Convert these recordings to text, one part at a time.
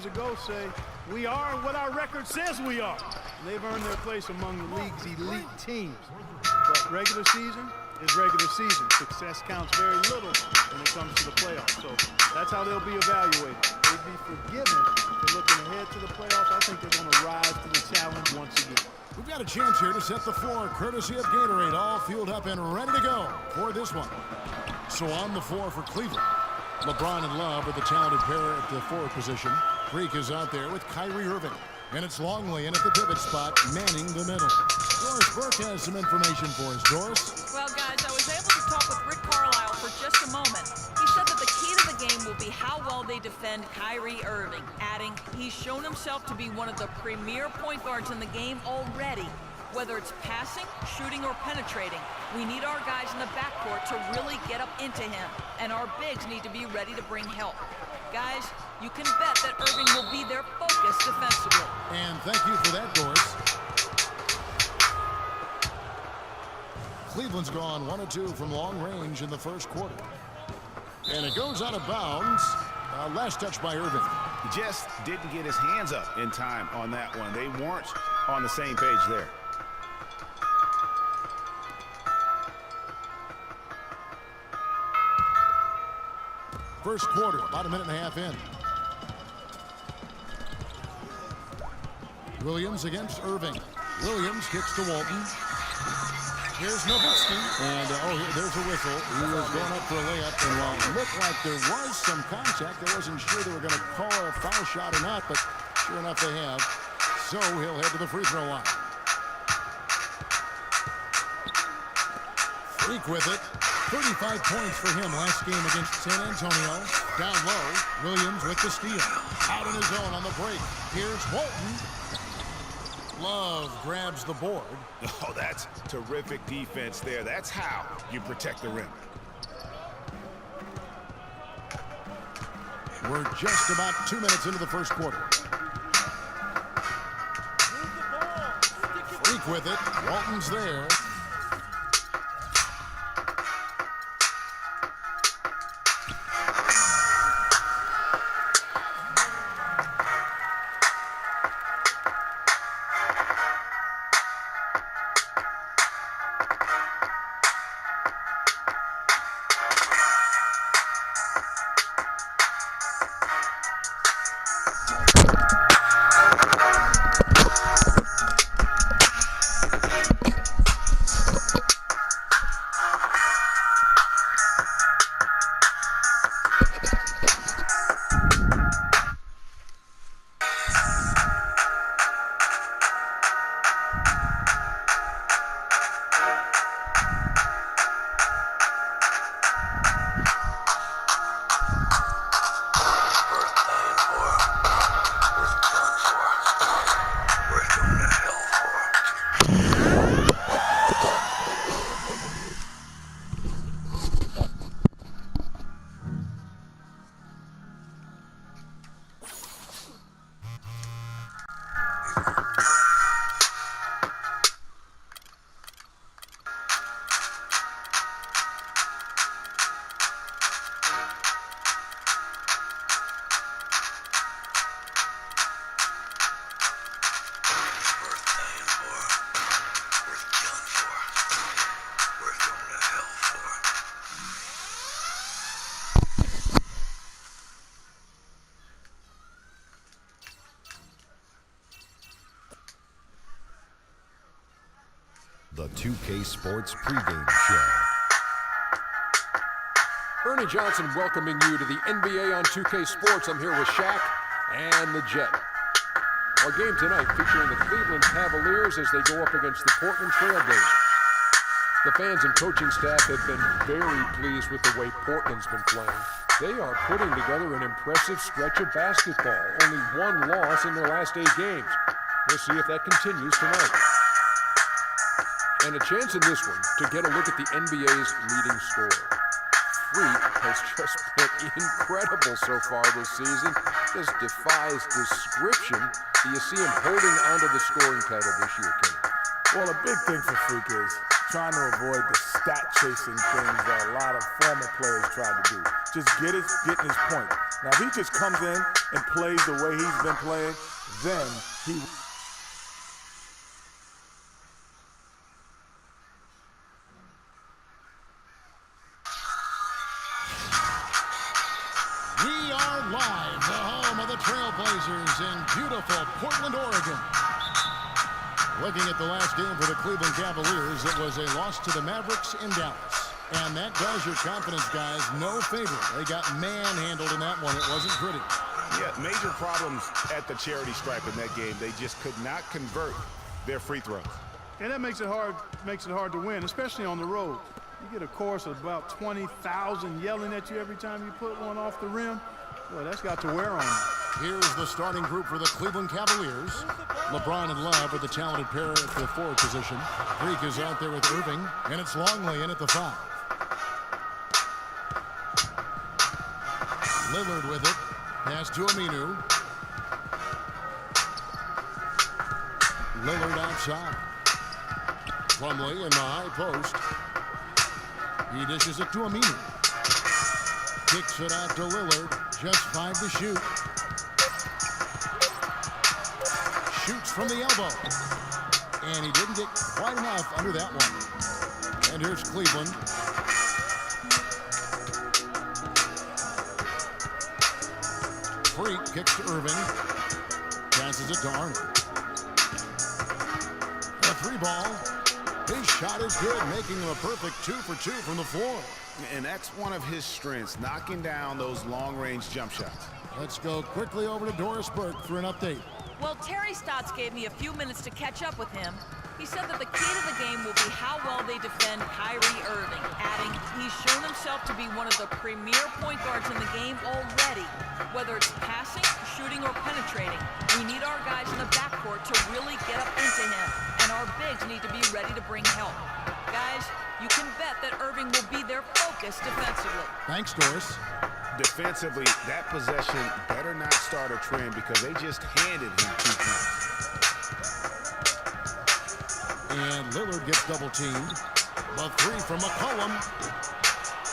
years ago say, we are what our record says we are. And they've earned their place among the league's elite teams. But regular season is regular season. Success counts very little when it comes to the playoffs. So that's how they'll be evaluated. They'll be forgiven for looking ahead to the playoffs. I think they're going to rise to the challenge once again. We've got a chance here to set the floor, courtesy of Gatorade, all fueled up and ready to go for this one. So on the floor for Cleveland, LeBron and Love with the talented pair at the forward position. Freak is out there with Kyrie Irving. And it's Longley in at the pivot spot, manning the middle. Doris Burke has some information for us. Doris? Well, guys, I was able to talk with Rick Carlisle for just a moment. He said that the key to the game will be how well they defend Kyrie Irving, adding, he's shown himself to be one of the premier point guards in the game already. Whether it's passing, shooting, or penetrating, we need our guys in the backcourt to really get up into him, and our bigs need to be ready to bring help. Guys, you can bet that Irving will be their focus defensively. And thank you for that, Doris. Cleveland's gone 1 of 2 from long range in the first quarter. And it goes out of bounds. Last touch by Irving. He just didn't get his hands up in time on that one. They weren't on the same page there. First quarter, about a minute and a half in. Williams against Irving. Williams kicks to Walton. Here's Nowitzki. And, there's a whistle. He was going up for a layup. And while it looked like there was some contact, I wasn't sure they were going to call a foul shot or not, but sure enough they have. So he'll head to the free throw line. Freak with it. 35 points for him last game against San Antonio. Down low, Williams with the steal. Out on his own on the break. Here's Walton. Love grabs the board. Oh, that's terrific defense there. That's how you protect the rim. We're just about 2 minutes into the first quarter. Freak with it. Walton's there. The 2K Sports pregame show. Ernie Johnson welcoming you to the NBA on 2K Sports. I'm here with Shaq and the Jet. Our game tonight featuring the Cleveland Cavaliers as they go up against the Portland Trail Blazers. The fans and coaching staff have been very pleased with the way Portland's been playing. They are putting together an impressive stretch of basketball. Only one loss in their last 8 games. We'll see if that continues tonight. And a chance in this one to get a look at the NBA's leading scorer. Freak has just been incredible so far this season. Just defies description. Do you see him holding onto the scoring title this year, Kenny? Well, a big thing for Freak is trying to avoid the stat-chasing things that a lot of former players try to do. Just getting his point. Now, if he just comes in and plays the way he's been playing, then he... We are live, the home of the Trailblazers in beautiful Portland, Oregon. Looking at the last game for the Cleveland Cavaliers, it was a loss to the Mavericks in Dallas. And that does your confidence guys no favor. They got manhandled in that one. It wasn't pretty. Yeah, major problems at the charity stripe in that game. They just could not convert their free throws. And that makes it hard to win, especially on the road. You get a chorus of about 20,000 yelling at you every time you put one off the rim. Boy, that's got to wear on you. Here's the starting group for the Cleveland Cavaliers. LeBron and Love are the talented pair at the forward position. Freak is out there with Irving, and it's Longley in at the 5. Lillard with it. Pass to Aminu. Lillard outside. Plumlee in the high post. He dishes it to Aminu. Kicks it out to Lillard. Just 5 to shoot. Shoots from the elbow. And he didn't get quite enough under that one. And here's Cleveland. Freak kicks to Irving. Passes it to Arnold. A 3-ball. His shot is good, making him a perfect 2 for 2 from the floor. And that's one of his strengths, knocking down those long-range jump shots. Let's go quickly over to Doris Burke for an update. Well, Terry Stotts gave me a few minutes to catch up with him. He said that the key to the game will be how well they defend Kyrie Irving, adding he's shown himself to be one of the premier point guards in the game already. Whether it's passing, shooting, or penetrating, we need our guys in the backcourt to really get up into him, and our bigs need to be ready to bring help. Guys, you can bet that Irving will be their focus defensively. Thanks, Doris. Defensively, that possession better not start a trend because they just handed him 2 points. And Lillard gets double-teamed. The 3 from McCollum.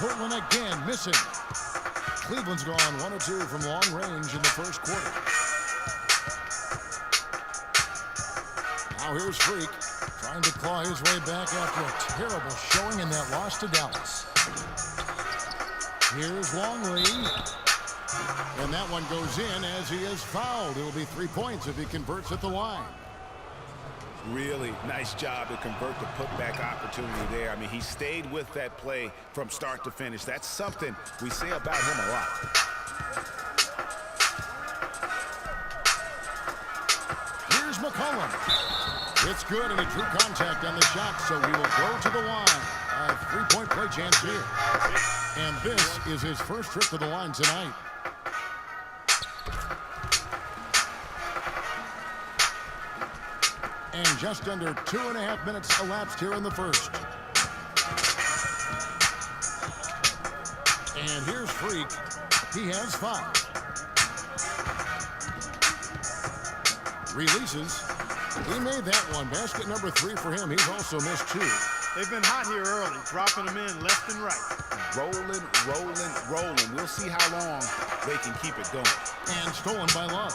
Portland again missing. Cleveland's gone 1 of 2 from long range in the first quarter. Now here's Freak, trying to claw his way back after a terrible showing in that loss to Dallas. Here's Longley. And that one goes in as he is fouled. It'll be 3 points if he converts at the line. Really nice job to convert the putback opportunity there. I mean, he stayed with that play from start to finish. That's something we say about him a lot. Here's McCollum. It's good, and he drew contact on the shot, so he will go to the line. A 3-point play chance here. And this is his first trip to the line tonight. And just under 2.5 minutes elapsed here in the first. And here's Freak. He has 5. Releases. He made that one. Basket number 3 for him. He's also missed 2. They've been hot here early, dropping them in left and right. Rolling, rolling, rolling. We'll see how long they can keep it going. And stolen by Love.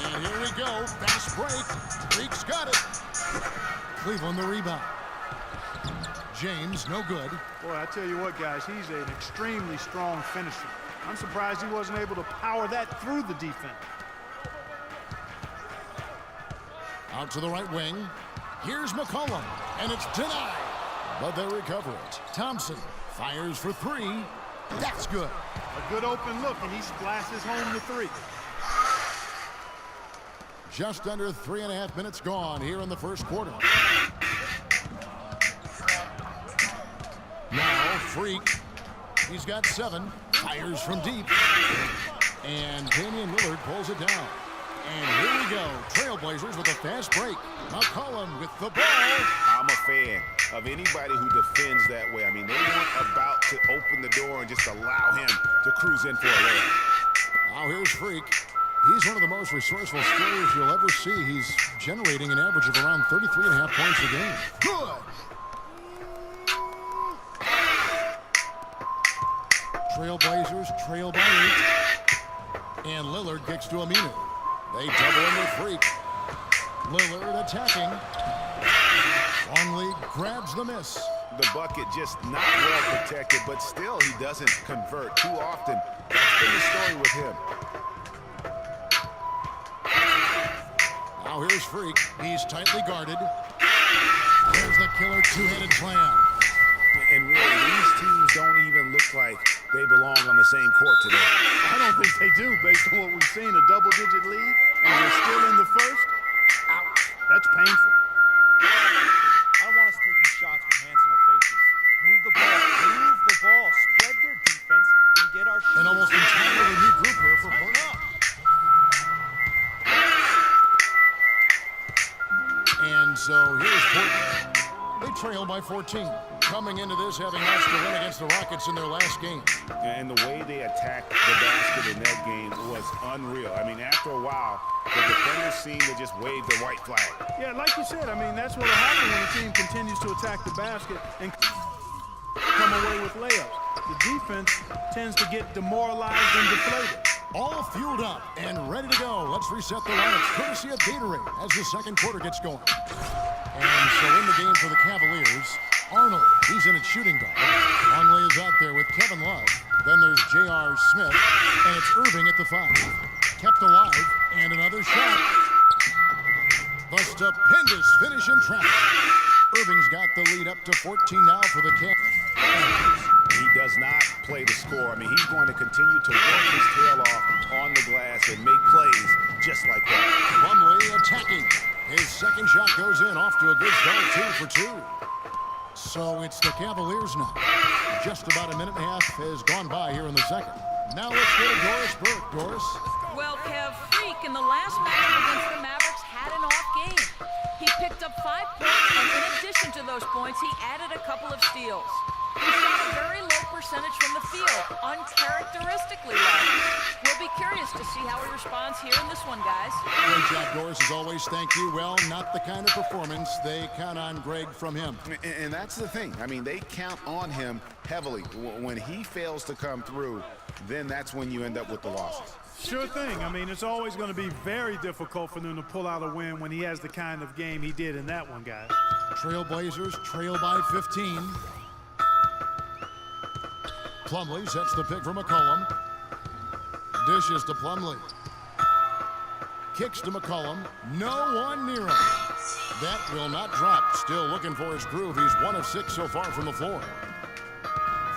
And here we go. Fast break. Freak's got it. Cleveland the rebound. James, no good. Boy, I tell you what, guys, he's an extremely strong finisher. I'm surprised he wasn't able to power that through the defense. Out to the right wing. Here's McCollum. And it's denied. But they recover it. Thompson fires for 3. That's good. A good open look, and he splashes home the 3. Just under 3.5 minutes gone here in the first quarter. Now, Freak. He's got 7. Fires from deep. And Damian Lillard pulls it down. And here we go. Trailblazers with a fast break. McCollum with the ball. I'm a fan of anybody who defends that way. I mean, they weren't about to open the door and just allow him to cruise in for a layup. Now here's Freak. He's one of the most resourceful scorers you'll ever see. He's generating an average of around 33.5 points a game. Good. Trailblazers trail by 8. And Lillard kicks to Aminu. They double in with Freak. Lillard attacking. Longley grabs the miss. The bucket just not well protected, but still he doesn't convert too often. That's been the story with him. Now here's Freak. He's tightly guarded. There's the killer two-headed slam. And really, these teams don't even look like they belong on the same court today. I don't think they do, based on what we've seen. A double-digit lead, and we're still in the first. Ouch. That's painful. I don't want us taking shots with hands in our faces. Move the ball. Move the ball. Spread their defense and get our shots. An almost entirely new group here for Portland. And so here's Portland. They trail by 14. Coming into this having lost the win against the Rockets in their last game. And the way they attacked the basket in that game was unreal. I mean, after a while, the defenders seemed to just wave the white flag. Yeah, like you said, I mean, that's what'll happen when a team continues to attack the basket and come away with layups. The defense tends to get demoralized and deflated. All fueled up and ready to go. Let's reset the lineups courtesy of Gatorade as the second quarter gets going. And so in the game for the Cavaliers, Arnold, he's in at shooting guard. Longley is out there with Kevin Love. Then there's J.R. Smith, and it's Irving at the 5. Kept alive, and another shot. The stupendous finish in traffic. Irving's got the lead up to 14 now for the Cavs. He does not play the score. I mean, he's going to continue to work his tail off on the glass and make plays just like that. Plumlee attacking. His second shot goes in, off to a good start, 2 for 2. So it's the Cavaliers now. Just about a minute and a half has gone by here in the second. Now let's go to Doris Burke. Doris? Well, Kev, Freak in the last matchup against the Mavericks had an off game. He picked up 5 points, and in addition to those points, he added a couple of steals. He shot a very low percentage from the field, uncharacteristically low. We'll be curious to see how he responds here in this one, guys. Great job, Doris, as always. Thank you. Well, not the kind of performance they count on, Greg, from him. And that's the thing. I mean, they count on him heavily. When he fails to come through, then that's when you end up with the losses. Sure thing. I mean, it's always going to be very difficult for them to pull out a win when he has the kind of game he did in that one, guys. Trailblazers trail by 15. Plumlee sets the pick for McCollum. Dishes to Plumlee. Kicks to McCollum. No one near him. That will not drop. Still looking for his groove. He's 1 of 6 so far from the floor.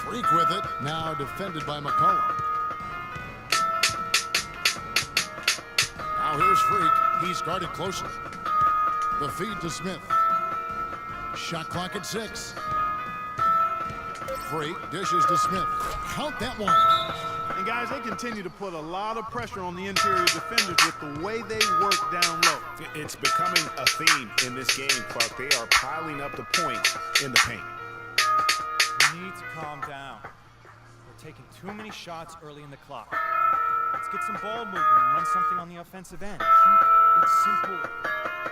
Freak with it. Now defended by McCollum. Now here's Freak. He's guarded closely. The feed to Smith. Shot clock at 6. Freak dishes to Smith. Count that one. And guys, they continue to put a lot of pressure on the interior defenders with the way they work down low. It's becoming a theme in this game, Clark. They are piling up the points in the paint. We need to calm down. We're taking too many shots early in the clock. Let's get some ball movement and run something on the offensive end. Keep it simple.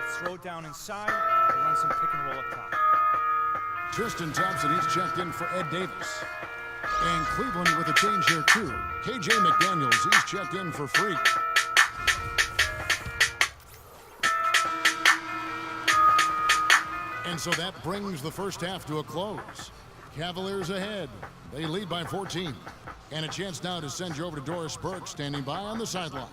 Let's throw it down inside and run some pick and roll up top. Tristan Thompson, he's checked in for Ed Davis. And Cleveland with a change here, too. KJ McDaniels, he's checked in for Freak. And so that brings the first half to a close. Cavaliers ahead. They lead by 14. And a chance now to send you over to Doris Burke, standing by on the sideline.